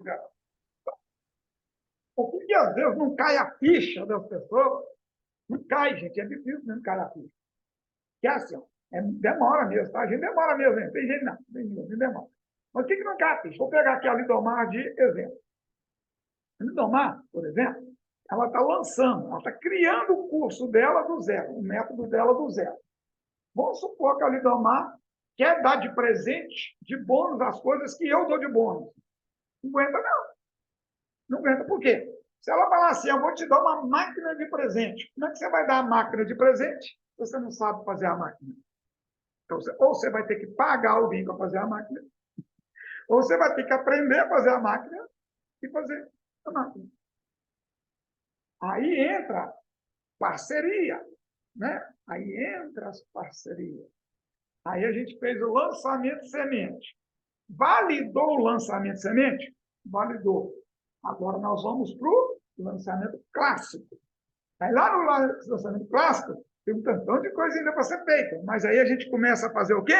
cara. Porque às vezes não cai a ficha das pessoas. Não cai, gente, é difícil mesmo cair a ficha. Que é assim, ó, demora mesmo, tá? A gente demora mesmo, hein? Tem gente não, tem demora. Mas o que não cai a ficha? Vou pegar aqui a Lidomar de exemplo. A Lidomar, por exemplo, ela está lançando, ela está criando o curso dela do zero, o método dela do zero. Vamos supor que a Lidomar quer dar de presente, de bônus, as coisas que eu dou de bônus. Não aguenta, não. Não aguenta. Por quê? Se ela falar assim, eu vou te dar uma máquina de presente, como é que você vai dar a máquina de presente se você não sabe fazer a máquina? Então, ou você vai ter que pagar alguém para fazer a máquina, ou você vai ter que aprender a fazer a máquina e fazer a máquina. Aí entra parceria, né? Aí entra as parcerias. Aí a gente fez o lançamento de semente. Validou o lançamento de semente? Validou. Agora nós vamos para o lançamento clássico. Aí lá no lançamento clássico, tem um tantão de coisa ainda para ser feita. Mas aí a gente começa a fazer o quê?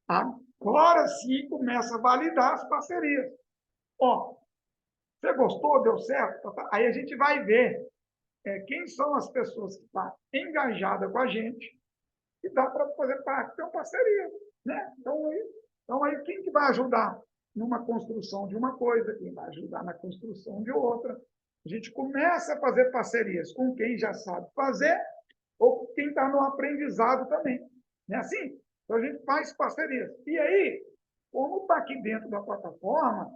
Agora sim começa a validar as parcerias. Ó, você gostou? Deu certo? Aí a gente vai ver quem são as pessoas que estão engajadas com a gente e dá para fazer parte de uma parceria. Né? Então, aí, quem que vai ajudar numa construção de uma coisa, quem vai ajudar na construção de outra? A gente começa a fazer parcerias com quem já sabe fazer ou com quem está no aprendizado também. Não é assim? Então, a gente faz parcerias. E aí, como está aqui dentro da plataforma,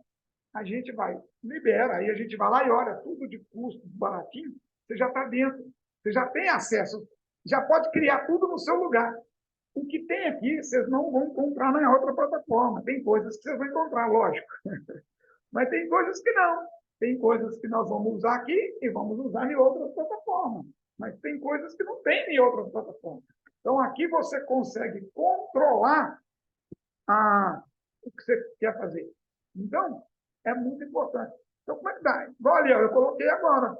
a gente vai, libera, aí a gente vai lá e olha, tudo de custo, baratinho, você já está dentro, você já tem acesso, já pode criar tudo no seu lugar. O que tem aqui, vocês não vão encontrar na outra plataforma. Tem coisas que vocês vão encontrar, lógico. Mas tem coisas que não. Tem coisas que nós vamos usar aqui e vamos usar em outras plataformas. Mas tem coisas que não tem em outras plataformas. Então, aqui você consegue controlar o que você quer fazer. Então, é muito importante. Então, como é que dá? Olha, eu coloquei agora.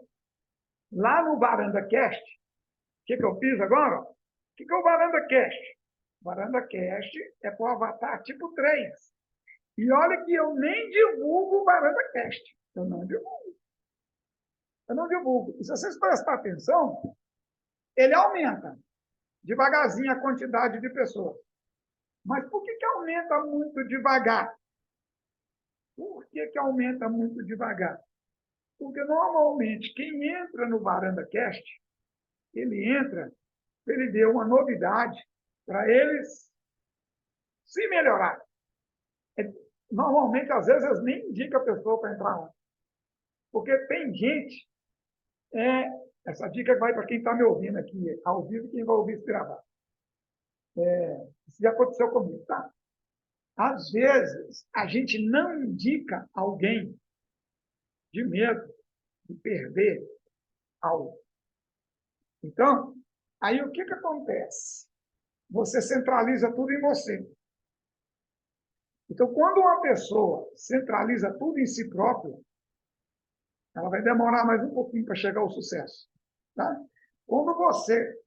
Lá no Varanda Cast, o que eu fiz agora? O que é o Varanda Cast? O Varanda Cast é para o Avatar tipo 3. E olha que eu nem divulgo o Varanda Cast. Eu não divulgo. Eu não divulgo. E se vocês prestarem atenção, ele aumenta devagarzinho a quantidade de pessoas. Mas por que aumenta muito devagar? Por que aumenta muito devagar? Porque, normalmente, quem entra no Varanda Cast, ele deu uma novidade para eles se melhorar. Normalmente, às vezes, eles nem indicam a pessoa para entrar lá. Porque tem gente, essa dica vai para quem está me ouvindo aqui, ao vivo, e quem vai ouvir isso gravado. Isso já aconteceu comigo, tá? Às vezes, a gente não indica alguém de medo de perder algo. Então, aí o que acontece? Você centraliza tudo em você. Então, quando uma pessoa centraliza tudo em si própria, ela vai demorar mais um pouquinho para chegar ao sucesso. Tá? Quando você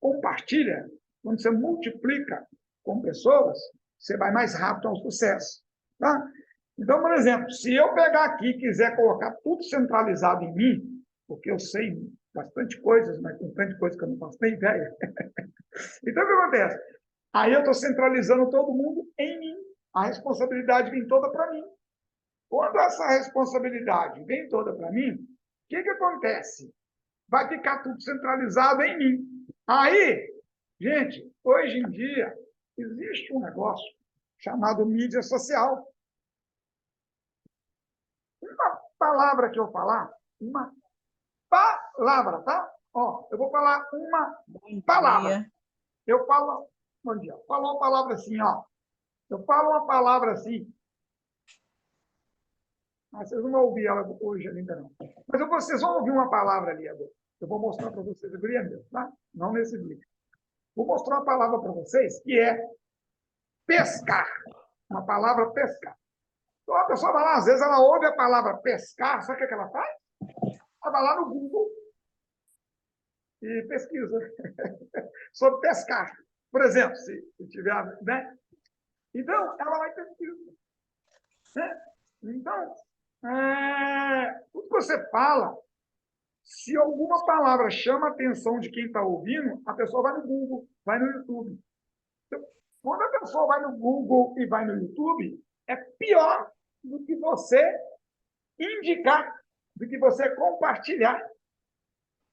compartilha, quando você multiplica com pessoas, você vai mais rápido ao sucesso. Tá? Então, por exemplo, se eu pegar aqui e quiser colocar tudo centralizado em mim, porque eu sei bastante coisas, mas tem tanta coisa que eu não faço nem ideia. Então, o que acontece? Aí eu estou centralizando todo mundo em mim. A responsabilidade vem toda para mim. Quando essa responsabilidade vem toda para mim, o que acontece? Vai ficar tudo centralizado em mim. Aí, gente, hoje em dia, existe um negócio chamado mídia social. Uma palavra que eu falar, uma palavra, tá? Ó, eu vou falar uma palavra. Eu falo, bom dia, falo uma palavra assim, ó. Eu falo uma palavra assim. Mas vocês não vão ouvir ela hoje ainda não. Mas vocês vão ouvir uma palavra ali agora. Eu vou mostrar para vocês, eu é meu, tá? Não nesse vídeo. Vou mostrar uma palavra para vocês que é pescar. Uma palavra pescar. Então a pessoa vai lá, às vezes ela ouve a palavra pescar, sabe o que ela faz? Ela vai lá no Google e pesquisa sobre pescar. Por exemplo, se tiver, né? Então, ela vai pesquisar. Né? Então, Tudo que você fala, se alguma palavra chama a atenção de quem está ouvindo, a pessoa vai no Google, vai no YouTube. Então, quando a pessoa vai no Google e vai no YouTube, é pior do que você indicar, do que você compartilhar.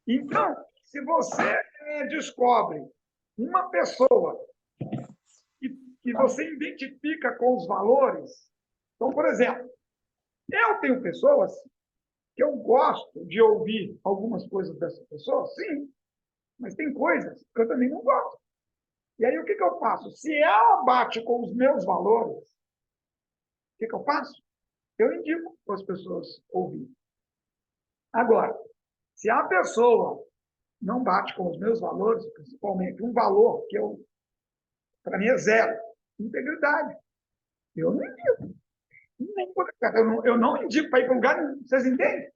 Então, se você descobre uma pessoa que você identifica com os valores, então, por exemplo, eu tenho pessoas que eu gosto de ouvir algumas coisas dessa pessoa, sim, mas tem coisas que eu também não gosto. E aí, o que eu faço? Se ela bate com os meus valores, o que eu faço? Eu indico para as pessoas ouvirem. Agora, se a pessoa não bate com os meus valores, principalmente um valor que para mim é zero, integridade, eu não indico. Eu não indico para ir para lugar nenhum. Vocês entendem?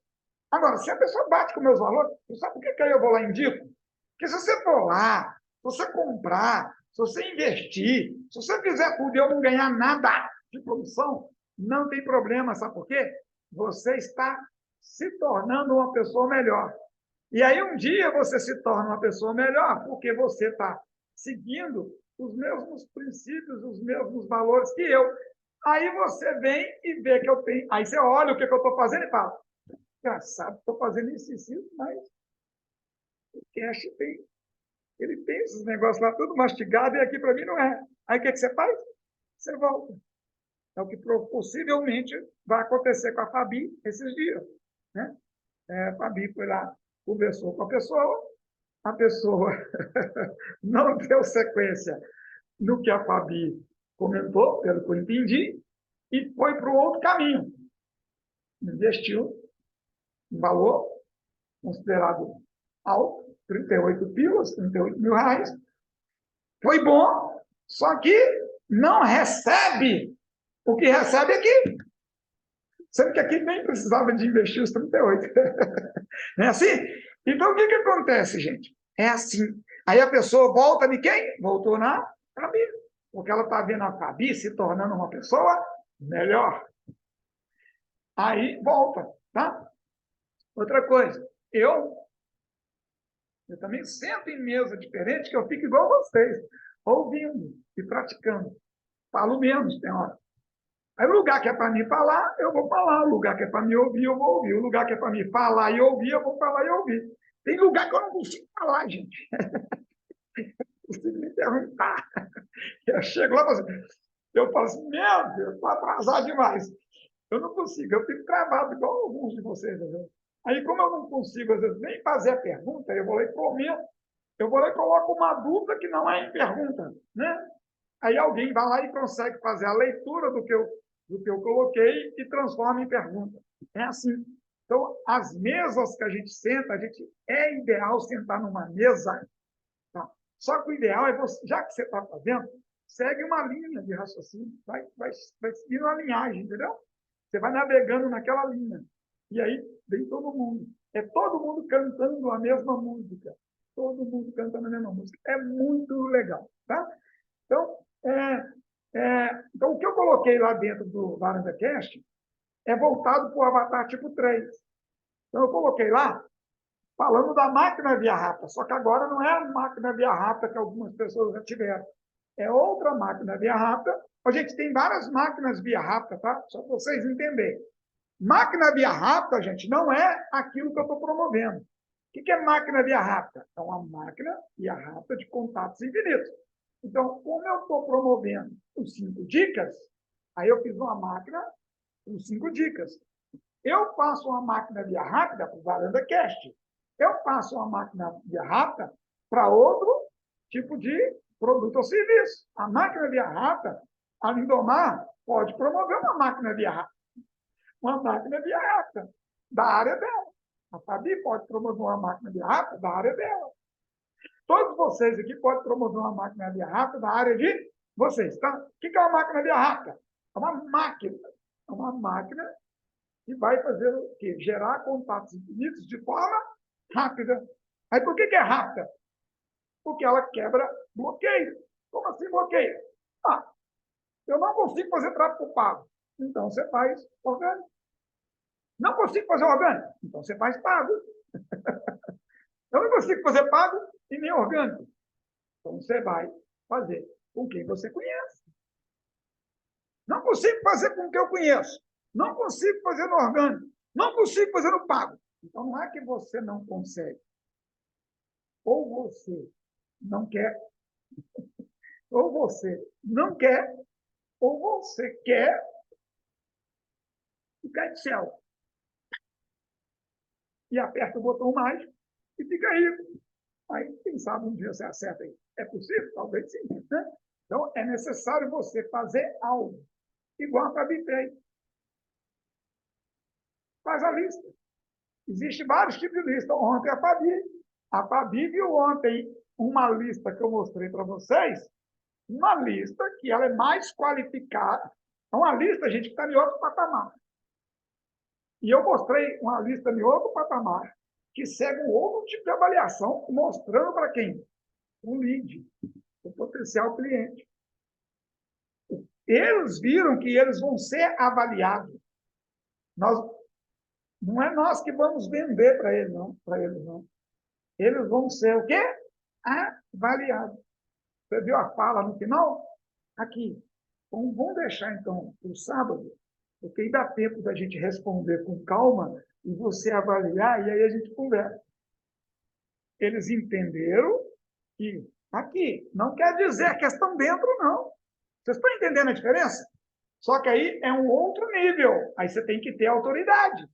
Agora, se a pessoa bate com meus valores, sabe por que eu vou lá e indico? Porque se você for lá, se você comprar, se você investir, se você fizer tudo e eu não ganhar nada de produção, não tem problema, sabe por quê? Você está se tornando uma pessoa melhor. E aí um dia você se torna uma pessoa melhor, porque você está seguindo os mesmos princípios, os mesmos valores que eu. Aí você vem e vê que eu tenho. Aí você olha o que eu estou fazendo e fala: engraçado, estou fazendo isso, mas o cash ele tem esses negócios lá tudo mastigado e aqui para mim não é. Aí o que você faz? Você volta. É o que possivelmente vai acontecer com a Fabi esses dias. Né? A Fabi foi lá, conversou com a pessoa não deu sequência no que a Fabi comentou, pelo que eu entendi, e foi para o outro caminho. Investiu um valor considerado alto, 38 pilas, 38 mil reais. Foi bom, só que não recebe o que recebe aqui. Sendo que aqui nem precisava de investir os 38. Não é assim? Então, o que acontece, gente? É assim. Aí a pessoa volta de quem? Voltou na Fabi. Porque ela está vendo a Fabi se tornando uma pessoa melhor. Aí volta, tá? Outra coisa, eu também sento em mesa diferente, que eu fico igual a vocês, ouvindo e praticando. Falo menos, tem hora. Aí o lugar que é para mim falar, eu vou falar. O lugar que é para me ouvir, eu vou ouvir. O lugar que é para mim falar e ouvir, eu vou falar e ouvir. Tem lugar que eu não consigo falar, gente. Não consigo me perguntar. Eu chego lá e falo assim, meu Deus, estou atrasado demais. Eu não consigo, eu fico travado igual alguns de vocês. Né? Aí, como eu não consigo, às vezes, nem fazer a pergunta, eu vou lá e comento. Eu vou lá e coloco uma dúvida que não é em pergunta. Né? Aí alguém vai lá e consegue fazer a leitura do que eu coloquei e transforma em pergunta. É assim. Então, as mesas que a gente senta, é ideal sentar numa mesa. Tá? Só que o ideal é você, já que você está fazendo, segue uma linha de raciocínio, vai seguir uma linhagem, entendeu? Você vai navegando naquela linha. E aí vem todo mundo. É todo mundo cantando a mesma música. Todo mundo cantando a mesma música. É muito legal. Tá? Então, então, o que eu coloquei lá dentro do Varanda Cast é voltado para o Avatar tipo 3. Então, eu coloquei lá falando da máquina via rápida, só que agora não é a máquina via rápida que algumas pessoas já tiveram. É outra máquina via rápida. A gente tem várias máquinas via rápida, tá? Só para vocês entenderem. Máquina via rápida, gente, não é aquilo que eu estou promovendo. O que é máquina via rápida? É uma máquina via rápida de contatos infinitos. Então, como eu estou promovendo os 5 dicas, aí eu fiz uma máquina com 5 dicas. Eu faço uma máquina via rápida para o Varanda Cast. Eu faço uma máquina via rápida para outro tipo de produto ou serviço. A máquina via rápida, a Lindomar pode promover uma máquina via rápida. Uma máquina via rápida da área dela. A Fabi pode promover uma máquina via rápida da área dela. Todos vocês aqui podem promover uma máquina via rápida da área de vocês. Tá? O que é uma máquina via rápida? É uma máquina. É uma máquina que vai fazer o quê? Gerar contatos infinitos de forma rápida. Aí por que é rápida? Porque ela quebra bloqueio. Como assim bloqueio? Eu não consigo fazer tráfego pago. Então você faz orgânico. consigo fazer orgânico. Então, você faz pago. Eu não consigo fazer pago e nem orgânico. Então, você vai fazer com quem você conhece. Não consigo fazer com o que eu conheço. Não consigo fazer no orgânico. Não consigo fazer no pago. Então, não é que você não consegue. Ou você não quer, ou você não quer, ou você quer e cai do céu. E aperta o botão mágico e fica rico. Aí, quem sabe um dia você acerta aí. É possível? Talvez sim. Né? Então, é necessário você fazer algo. Igual a Fabi fez. Faz a lista. Existem vários tipos de lista. Ontem a Fabi viu ontem uma lista que eu mostrei para vocês, uma lista que ela é mais qualificada. É uma lista, gente, que está em outro patamar. E eu mostrei uma lista em outro patamar, que segue um outro tipo de avaliação, mostrando para quem? O lead, o potencial cliente. Eles viram que eles vão ser avaliados. Não é nós que vamos vender para eles, não. Eles vão ser o quê? Avaliados. Você viu a fala no final? Aqui. Então, vamos deixar, então, o sábado, porque aí dá tempo da gente responder com calma e você avaliar, e aí a gente conversa. Eles entenderam que aqui não quer dizer que estão dentro, não. Vocês estão entendendo a diferença? Só que aí é um outro nível. Aí você tem que ter autoridade.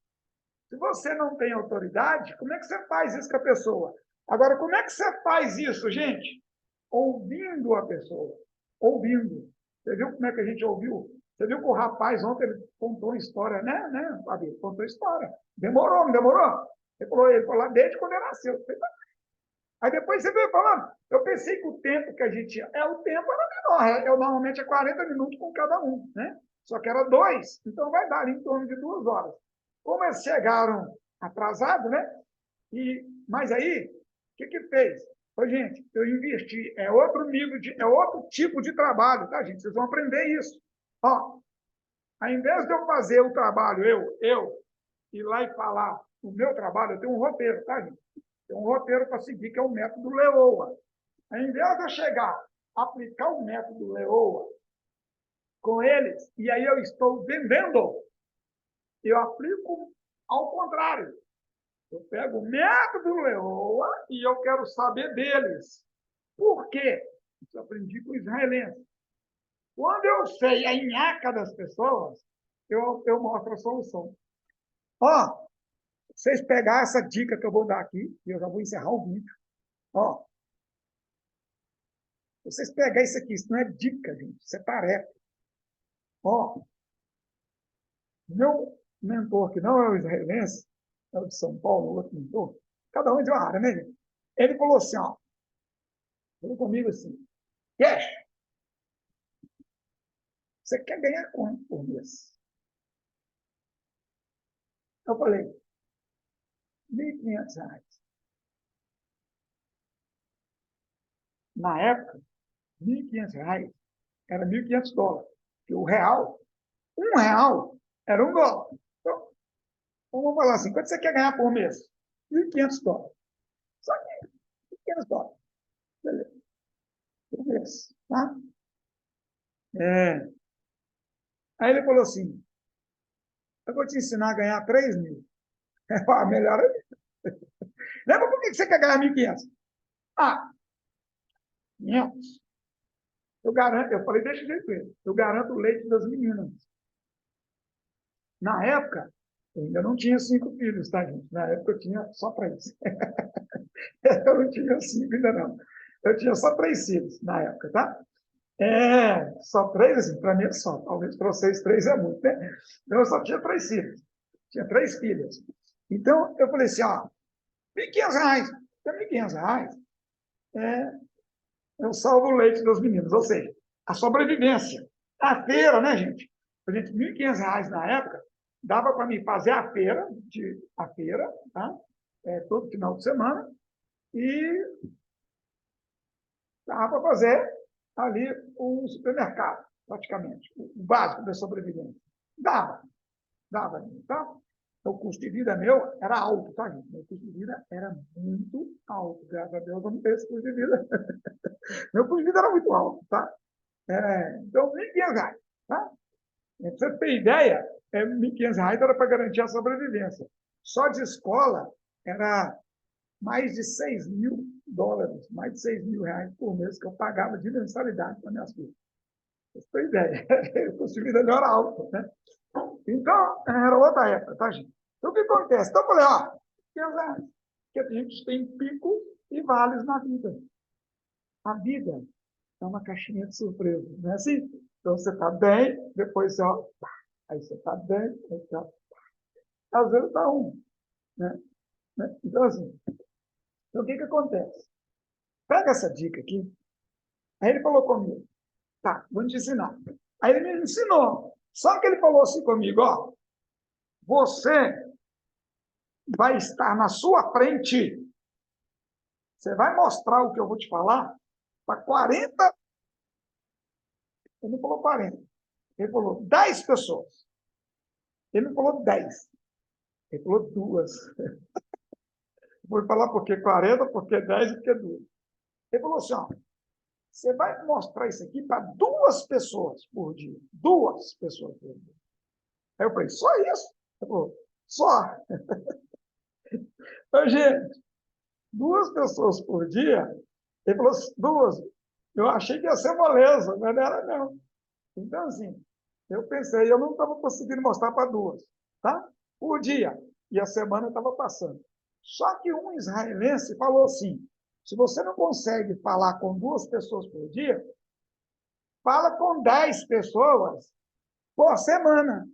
Se você não tem autoridade, como é que você faz isso com a pessoa? Agora, como é que você faz isso, gente? Ouvindo a pessoa. Ouvindo. Você viu como é que a gente ouviu? Você viu que o rapaz ontem ele contou uma história, né, Fabi? Contou história. Demorou, não demorou? Ele falou lá desde quando ele nasceu. Aí depois você veio falando, eu pensei que o tempo que a gente tinha, o tempo era menor, normalmente é 40 minutos com cada um, né? Só que era 2, então vai dar em torno de 2 horas. Como eles chegaram atrasados, né? Mas aí, o que fez? Ô, gente, eu investi, é outro tipo de trabalho, tá, gente? Vocês vão aprender isso. Ó, ao invés de eu fazer o trabalho, eu ir lá e falar o meu trabalho, eu tenho um roteiro, tá, gente? Tem um roteiro para seguir, que é o método Leoa. Ao invés de eu chegar, aplicar o método Leoa com eles, e aí eu estou vendendo, eu aplico ao contrário. Eu pego o método Leoa e eu quero saber deles. Por quê? Isso eu aprendi com o israelense. Quando eu sei a nhaca das pessoas, eu mostro a solução. Ó, vocês pegar essa dica que eu vou dar aqui, e eu já vou encerrar o vídeo. Ó, vocês pegar isso aqui, isso não é dica, gente, isso é tarefa. Ó, meu mentor, que não é o israelense, é o de São Paulo, o outro mentor, cada um de uma área, né, gente? Ele falou assim, ó, falou comigo assim, Cash, você quer ganhar quanto por mês? Eu falei, R$ 1.500. Na época, R$ 1.500 era $1.500. E o real, R$ 1 era $1. Então, vamos falar assim, quanto você quer ganhar por mês? $1.500. Só que $1.500. Beleza. Por mês, tá? Aí ele falou assim, eu vou te ensinar a ganhar 3.000. Melhor ainda. Lembra por que você quer ganhar 1.500? 500. Eu garanto, eu falei, deixa de jeito, eu garanto o leite das meninas. Na época, eu ainda não tinha 5 filhos, tá, gente? Na época eu tinha só 3. Eu não tinha 5 ainda não. Eu tinha só 3 filhos na época, tá? Só 3, assim, para mim é só. Talvez para vocês 3 é muito, né? Então, eu só tinha 3 filhos. Tinha 3 filhas. Então, eu falei assim, ó, R$ 1.500. R$ 1.500, eu salvo o leite dos meninos. Ou seja, a sobrevivência. A feira, né, gente? Gente, R$ 1.500 na época, dava para mim fazer a feira, tá? Todo final de semana, e dava para fazer ali um supermercado, praticamente, o básico da sobrevivência. Dava, tá? O custo de vida meu era alto, tá, gente? Meu custo de vida era muito alto. Graças a Deus eu não tenho esse custo de vida. Meu custo de vida era muito alto, tá? Então, R$ 1.500, tá? Pra você ter ideia, R$ 1.500 era para garantir a sobrevivência. Só de escola era mais de US$ 6.000, mais de R$ 6.000 por mês que eu pagava de mensalidade para minhas filhas. Pra você ter ideia, o custo de vida não era alto, né? Então, era outra época, tá, gente? Então, o que acontece? Então, eu falei, ó, R$ 500, que a gente tem picos e vales na vida. A vida é uma caixinha de surpresa, não é assim? Então, você está bem, depois você, ó, aí você está bem, aí você, ó, às vezes está né? Então, assim, então, o que acontece? Pega essa dica aqui. Aí ele falou comigo, tá, vou te ensinar. Aí ele me ensinou. Só que ele falou assim comigo, ó, você vai estar na sua frente, você vai mostrar o que eu vou te falar para 40, ele não falou 40, ele falou 10 pessoas. Ele não falou 10, ele falou 2. Vou falar por que 40, por que 10 e por que 2. Ele falou assim, ó, você vai mostrar isso aqui para 2 pessoas por dia. 2 pessoas por dia. Aí eu falei, só isso? Ele falou, só. Então, gente, 2 pessoas por dia, ele falou, 2. Eu achei que ia ser moleza, mas não era não. Então, assim, eu pensei, eu não estava conseguindo mostrar para 2, tá? Por dia. E a semana estava passando. Só que um israelense falou assim, se você não consegue falar com 2 pessoas por dia, fala com 10 pessoas por semana.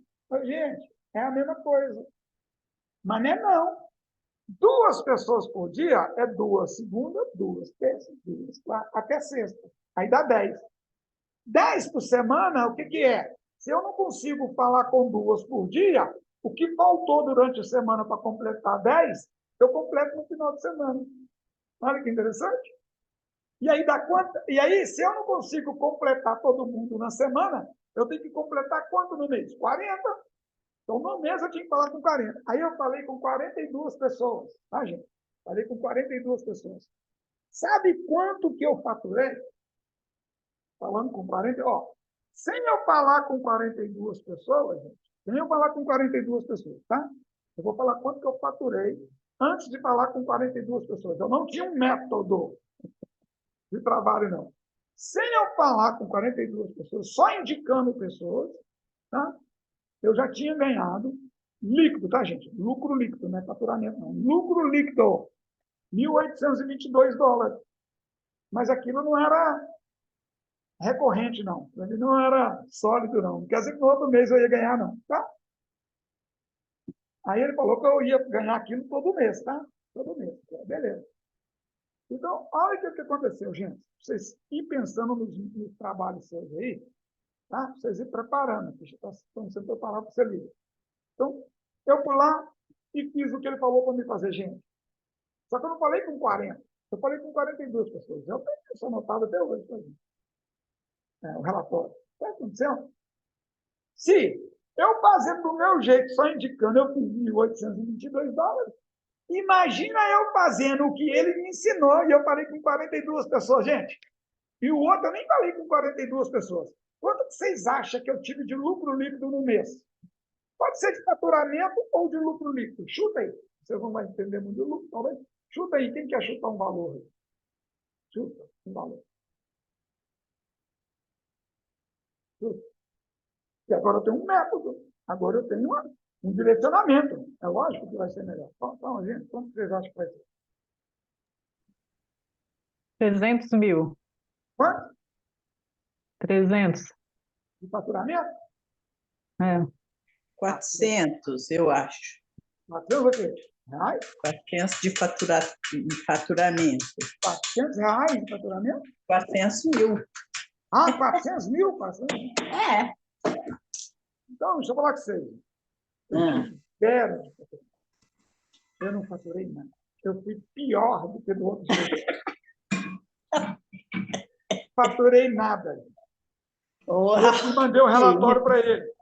Gente, é a mesma coisa. Mas não é não. 2 pessoas por dia é 2 segunda, 2 terça, 2 quarta, até sexta. Aí dá 10. 10 por semana, o que é? Se eu não consigo falar com 2 por dia, o que faltou durante a semana para completar 10, eu completo no final de semana. Olha que interessante. E aí dá quanto? E aí, se eu não consigo completar todo mundo na semana, eu tenho que completar quanto no mês? 40. Então, no mês eu tinha que falar com 40. Aí eu falei com 42 pessoas, tá, gente? Falei com 42 pessoas. Sabe quanto que eu faturei? Falando com 40, ó, sem eu falar com 42 pessoas, gente, sem eu falar com 42 pessoas, tá? Eu vou falar quanto que eu faturei antes de falar com 42 pessoas. Eu não tinha um método de trabalho, não. Sem eu falar com 42 pessoas, só indicando pessoas, tá? Eu já tinha ganhado líquido, tá, gente? Lucro líquido, não é faturamento, não. Lucro líquido, US$ 1.822. Mas aquilo não era recorrente, não. Ele não era sólido, não. Não quer dizer que no outro mês eu ia ganhar, não. Tá? Aí ele falou que eu ia ganhar aquilo todo mês, tá? Todo mês. Beleza. Então, olha o que aconteceu, gente. Vocês ir pensando nos trabalhos seus aí, tá? Vocês ir preparando. Estão sendo preparados para ser livre. Então, eu fui lá e fiz o que ele falou para me fazer, gente. Só que eu não falei com 40. Eu falei com 42 pessoas. Eu tenho isso anotado até hoje. O relatório. Está acontecendo? Se eu fazendo do meu jeito, só indicando, eu fiz US$ 1.822, imagina eu fazendo o que ele me ensinou e eu falei com 42 pessoas, gente. E o outro eu nem falei com 42 pessoas. Quanto que vocês acham que eu tive de lucro líquido no mês? Pode ser de faturamento ou de lucro líquido. Chuta aí. Vocês não vão entender muito do lucro, talvez. Chuta aí. Quem quer chutar um valor? Chuta um valor. Chuta. E agora eu tenho um método. Agora eu tenho um direcionamento. É lógico que vai ser melhor. Então, gente, quanto vocês acham que vai ser? 300 mil. Quanto 300. de faturamento? É. 400, eu acho. 400 o quê? Reais? 400 de faturamento. R$ 400 de faturamento? 400 mil. 400 mil? 400 mil. É. Então, deixa eu falar com vocês. Eu não faturei nada. Eu fui pior do que do outro jeito. Faturei nada. Eu mandei um relatório para ele.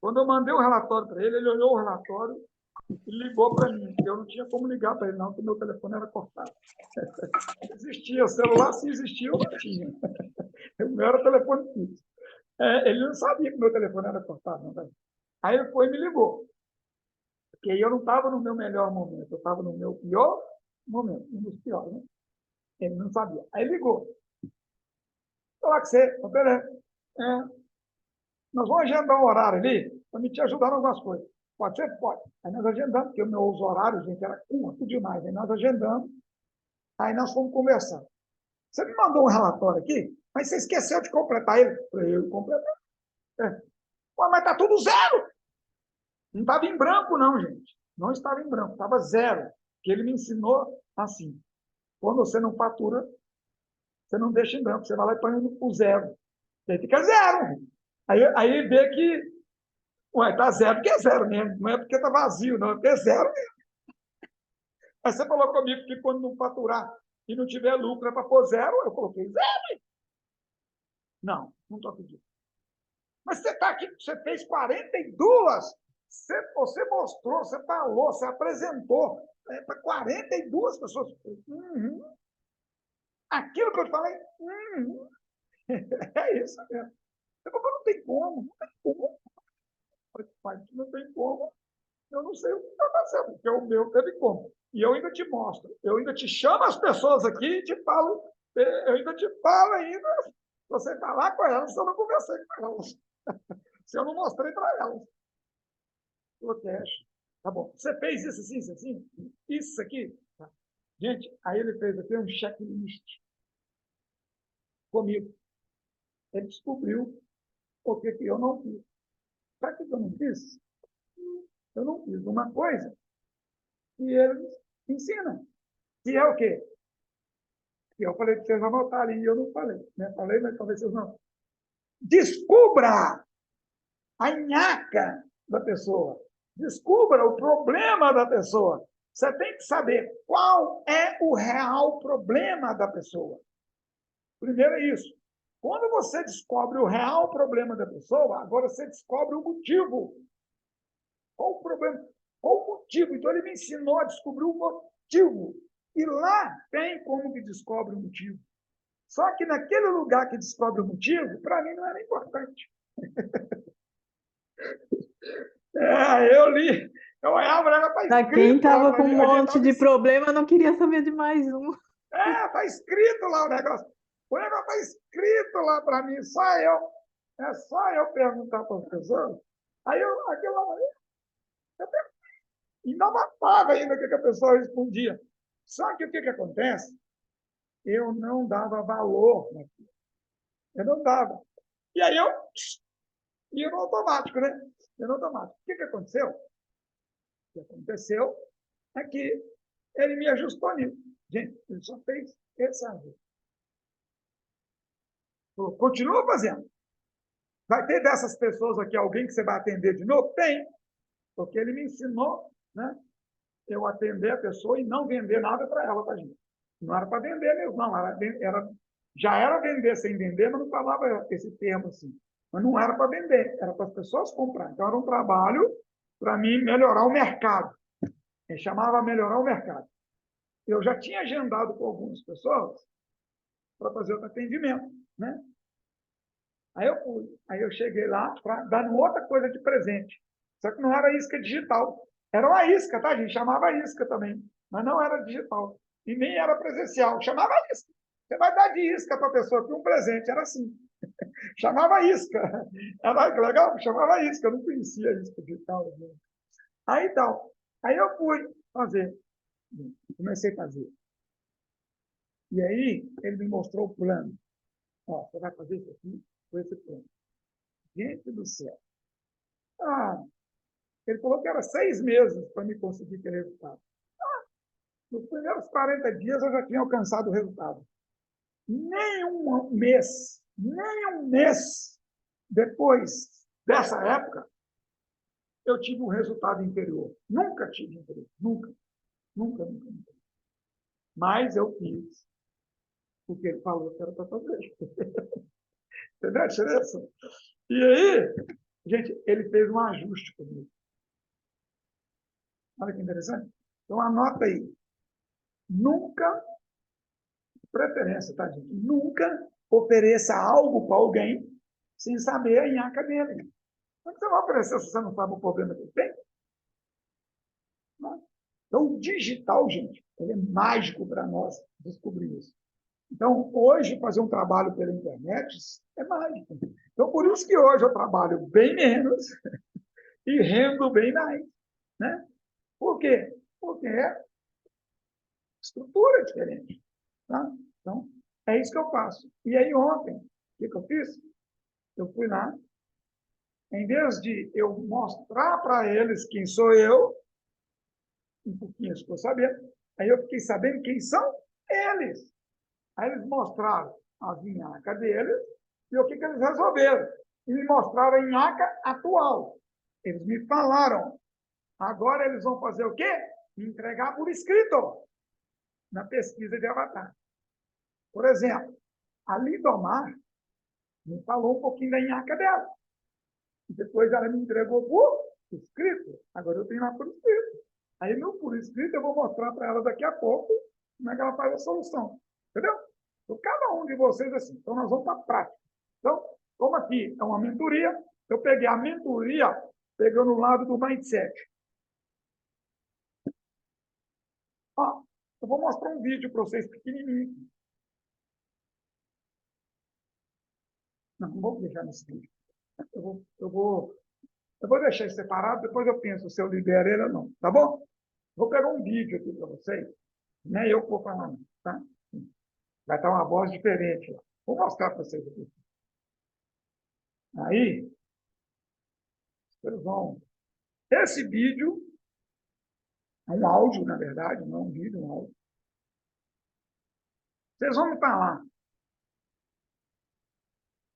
Quando eu mandei o relatório para ele, ele olhou o relatório e ligou para mim. Eu não tinha como ligar para ele, não, porque meu telefone era cortado. Existia celular, se existia, eu não tinha. O meu era telefone fixo. Ele não sabia que meu telefone era cortado, não. Aí ele foi e me ligou. Porque eu não estava no meu melhor momento, eu estava no meu pior momento, um dos piores, né? Ele não sabia. Aí ligou. Falar com você, beleza. Nós vamos agendar um horário ali para me te ajudar em algumas coisas. Pode ser? Pode. Aí nós agendamos, porque o meu uso horário, gente, era curto demais. Aí nós agendamos, aí nós fomos conversar. Você me mandou um relatório aqui, mas você esqueceu de completar ele. Eu falei, eu completei. Pô, mas está tudo zero. Não estava em branco, não, gente. Não estava em branco, estava zero. Que ele me ensinou assim. Quando você não fatura, você não deixa em branco, você vai lá e põe o zero. Aí fica zero. Aí vê que, ué, tá zero, porque é zero mesmo. Não é porque tá vazio, não, é porque é zero mesmo. Mas você falou comigo que quando não faturar e não tiver lucro é para pôr zero, eu coloquei zero. Não estou acreditando. Mas você está aqui, você fez 42. Você mostrou, você falou, você apresentou para 42 pessoas. Uhum. Aquilo que eu te falei, é isso mesmo. Eu falei, não tem como, não tem como. Mas não tem como, eu não sei o que está fazendo, porque o meu teve como. E eu ainda te mostro, eu ainda te chamo as pessoas aqui e te falo, eu ainda te falo ainda, se você falar com elas, se eu não conversei com elas, se eu não mostrei para elas. Protege. Tá bom. Você fez isso assim, isso assim? Isso aqui? Tá. Gente, aí ele fez aqui um checklist comigo. Ele descobriu o que eu não fiz. Sabe o que eu não fiz? Eu não fiz uma coisa que ele ensina. Que é o quê? Que eu falei para vocês anotarem e eu não falei. Né? Falei, mas talvez vocês não. Descubra a nhaca da pessoa. Descubra o problema da pessoa. Você tem que saber qual é o real problema da pessoa. Primeiro é isso. Quando você descobre o real problema da pessoa, agora você descobre o motivo. Qual o problema? Qual o motivo? Então, ele me ensinou a descobrir o motivo. E lá tem como que descobre o motivo. Só que naquele lugar que descobre o motivo, para mim não era importante. Eu li, eu olhava, era para Para quem escrito lá estava para com mim. um monte de problema, não queria saber de mais um. Está escrito lá o negócio. O negócio está escrito lá para mim, só eu. É só eu perguntar para as pessoas. Aí aquilo eu ainda matava ainda o que a pessoa respondia. Só que o que acontece? Eu não dava valor naquilo. Eu não dava. E aí eu ia no automático, né? Ia no automático. O que aconteceu? O que aconteceu é que ele me ajustou nisso. Gente, ele só fez essa vez. Continua fazendo. Vai ter dessas pessoas aqui alguém que você vai atender de novo? Tem, porque ele me ensinou, né? Eu atender a pessoa e não vender nada para ela, tá, gente? Não era para vender mesmo, não. Já era vender sem vender, mas não falava esse termo assim. Mas não era para vender, era para as pessoas comprar. Então, era um trabalho para mim melhorar o mercado. Ele chamava melhorar o mercado. Eu já tinha agendado com algumas pessoas para fazer outro atendimento, né? Aí eu fui. Aí eu cheguei lá para dar outra coisa de presente. Só que não era isca digital. Era uma isca, tá, gente? Chamava isca também. Mas não era digital. E nem era presencial. Chamava isca. Você vai dar de isca para a pessoa que um presente. Era assim. Chamava isca. Era legal? Chamava isca. Eu não conhecia isca digital. Aí então. Aí eu fui fazer. Comecei a fazer. E aí ele me mostrou o plano. Ó, você vai fazer isso aqui com esse plano. Gente do céu. Ele falou que era 6 meses para me conseguir aquele resultado. Nos primeiros 40 dias eu já tinha alcançado o resultado. Nem um mês depois dessa época, eu tive um resultado inferior. Nunca tive inferior. Nunca. Nunca, nunca, nunca. Mas eu fiz o que ele falou que era para fazer. Entendeu a diferença? E aí, Gente, ele fez um ajuste comigo. Olha que interessante. Então, anota aí. Nunca, preferência, tá, gente? Nunca ofereça algo para alguém sem saber a nhaca dele. Como é que você vai oferecer se você não sabe o problema que ele tem? Não. Então, o digital, gente, ele é mágico para nós descobrir isso. Então, hoje, fazer um trabalho pela internet é mágico. Então, por isso que hoje eu trabalho bem menos e rendo bem mais. Né? Por quê? Porque é estrutura diferente. Tá? Então, é isso que eu faço. E aí, ontem, o que eu fiz? Eu fui lá, em vez de eu mostrar para eles quem sou eu, um pouquinho estou sabendo, aí eu fiquei sabendo quem são eles. Aí eles mostraram a vinhaca deles e o que eles resolveram. E me mostraram a vinhaca atual. Eles me falaram. Agora eles vão fazer o quê? Me entregar por escrito na pesquisa de avatar. Por exemplo, a Lidomar me falou um pouquinho da vinhaca dela. E depois ela me entregou por escrito. Agora eu tenho lá por escrito. Aí no por escrito eu vou mostrar para ela daqui a pouco como é que ela faz a solução. Entendeu? Então, cada um de vocês assim. Então, nós vamos para a prática. Então, como aqui é uma mentoria, eu peguei a mentoria pegando o lado do mindset. Ó, eu vou mostrar um vídeo para vocês pequenininho. Não vou deixar nesse vídeo. Eu vou deixar ele separado, depois eu penso se eu libero ele ou não. Tá bom? Vou pegar um vídeo aqui para vocês. Não é eu que vou falar, tá? Vai estar uma voz diferente lá. Vou mostrar para vocês aqui. Aí, vocês vão. Esse vídeo é um áudio, na verdade, não é um vídeo, é um áudio. Vocês vão estar lá.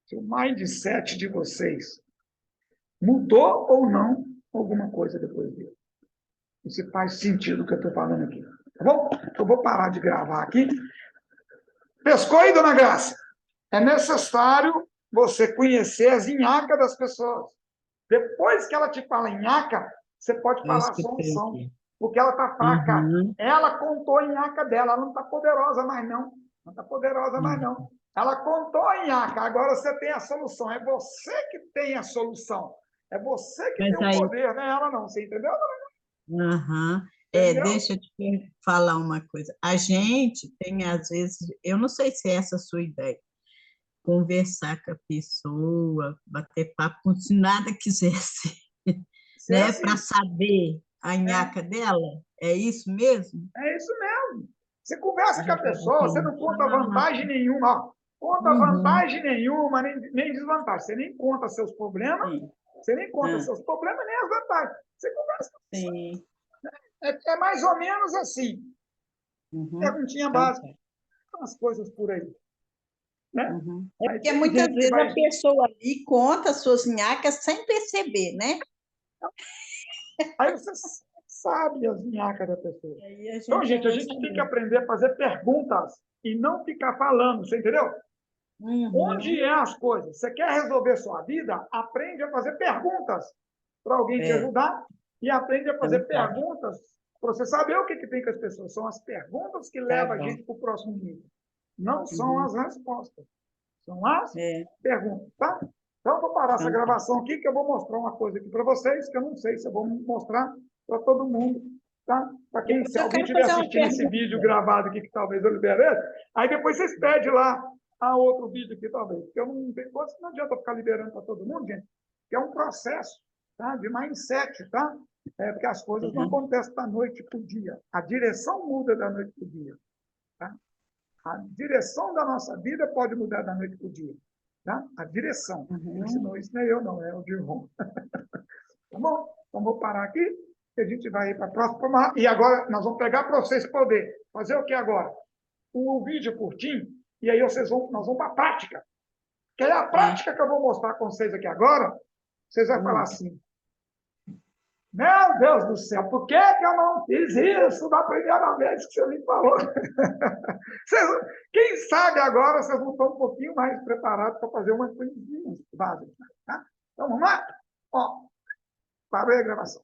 Se o mindset de vocês mudou ou não alguma coisa depois dele. E se faz sentido o que eu estou falando aqui. Tá bom? Eu vou parar de gravar aqui. Pescou aí, dona Graça? É necessário você conhecer as nhaca das pessoas. Depois que ela te fala nhaca, você pode falar a solução. Porque ela está fraca. Uhum. Ela contou a nhaca dela. Ela não está poderosa mais, não. Não está poderosa mais, não. Ela contou a nhaca. Agora você tem a solução. É você que tem a solução. É você que Mas tem o aí, poder, não é ela, não. Você entendeu? aham. Entendeu? Deixa eu te falar uma coisa. A gente tem, às vezes, eu não sei se é essa a sua ideia, conversar com a pessoa, bater papo como se nada quisesse, Se é né? assim, Para saber a nhaca dela. É isso mesmo? é isso mesmo. Você conversa com a Já pessoa, você não conta vantagem nenhuma. Ó. Conta Uhum, vantagem nenhuma, nem desvantagem. Você nem conta seus problemas, sim. você nem conta Ah, seus problemas, nem as vantagens. Você conversa com a pessoa. sim. É mais ou menos assim. Uhum. Perguntinha Então, básica. tá. As coisas por aí. Né? Uhum. É Aí porque tem muitas gente que vezes a vai. pessoa ali conta as suas nhacas sem perceber, né? Aí você sabe as minhacas da pessoa. Aí a Então, gente já gente, a vai gente tem que saber. aprender a fazer perguntas e não ficar falando, você entendeu? Onde Uhum. é as coisas? Você quer resolver sua vida? Aprende a fazer perguntas para alguém te É, ajudar e aprende a fazer então tá, perguntas para você saber o que tem com as pessoas. São as perguntas que tá levam a bom. gente para o próximo nível. Não são Uhum. as respostas. São as É, perguntas, tá? Então, eu vou parar essa então tá. gravação aqui, que eu vou mostrar uma coisa aqui para vocês, que eu não sei se eu vou mostrar para todo mundo, tá? Para quem, Depois se eu alguém quero estiver fazer uma assistindo esse pergunta. vídeo gravado aqui, que talvez eu libere ele, aí depois vocês pedem lá a outro vídeo aqui, talvez. Porque eu não tenho coisa, não adianta ficar liberando para todo mundo, gente, que é um processo, tá? De mindset, tá? Porque as coisas não Uhum. acontecem da noite para o dia. A direção muda da noite para o dia, tá? A direção da nossa vida pode mudar da noite para o dia. Tá? A direção. Quem Uhum. ensinou isso não é eu, não, é o Dirron. Tá bom? Então, vou parar aqui e a gente vai para a próxima. E agora nós vamos pegar para vocês poderem fazer o que agora? O vídeo curtinho, e aí nós vamos para a prática. Que é a É. prática que eu vou mostrar com vocês aqui agora. Vocês vão falar Hum. assim: Meu Deus do céu, por que eu não fiz isso da primeira vez que você me falou? Quem sabe agora vocês vão estar um pouquinho mais preparados para fazer umas coisinhas básicas. Tá? Então, vamos lá? Ó, parou aí a gravação.